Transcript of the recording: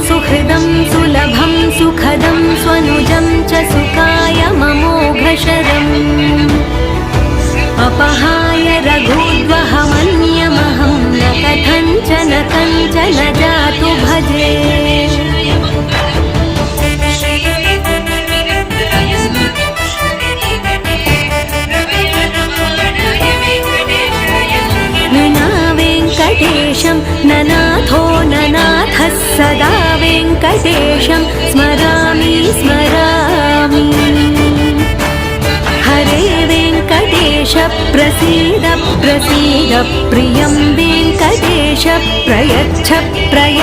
सुहृदं सुलभं सुखदं स्वनुजं च सुखाय ममोघशरम् अपहाय रघुद्वहमन्यमहं न कथञ्चन कञ्चन जातु भजे। वेङ्कटेशं ननाथो ननाथः सदा वेङ्कटेशं स्मरामि स्मरामि। हरे वेङ्कटेश प्रसीद प्रसीद प्रियं वेङ्कटेश प्रयच्छ प्रयच्छ।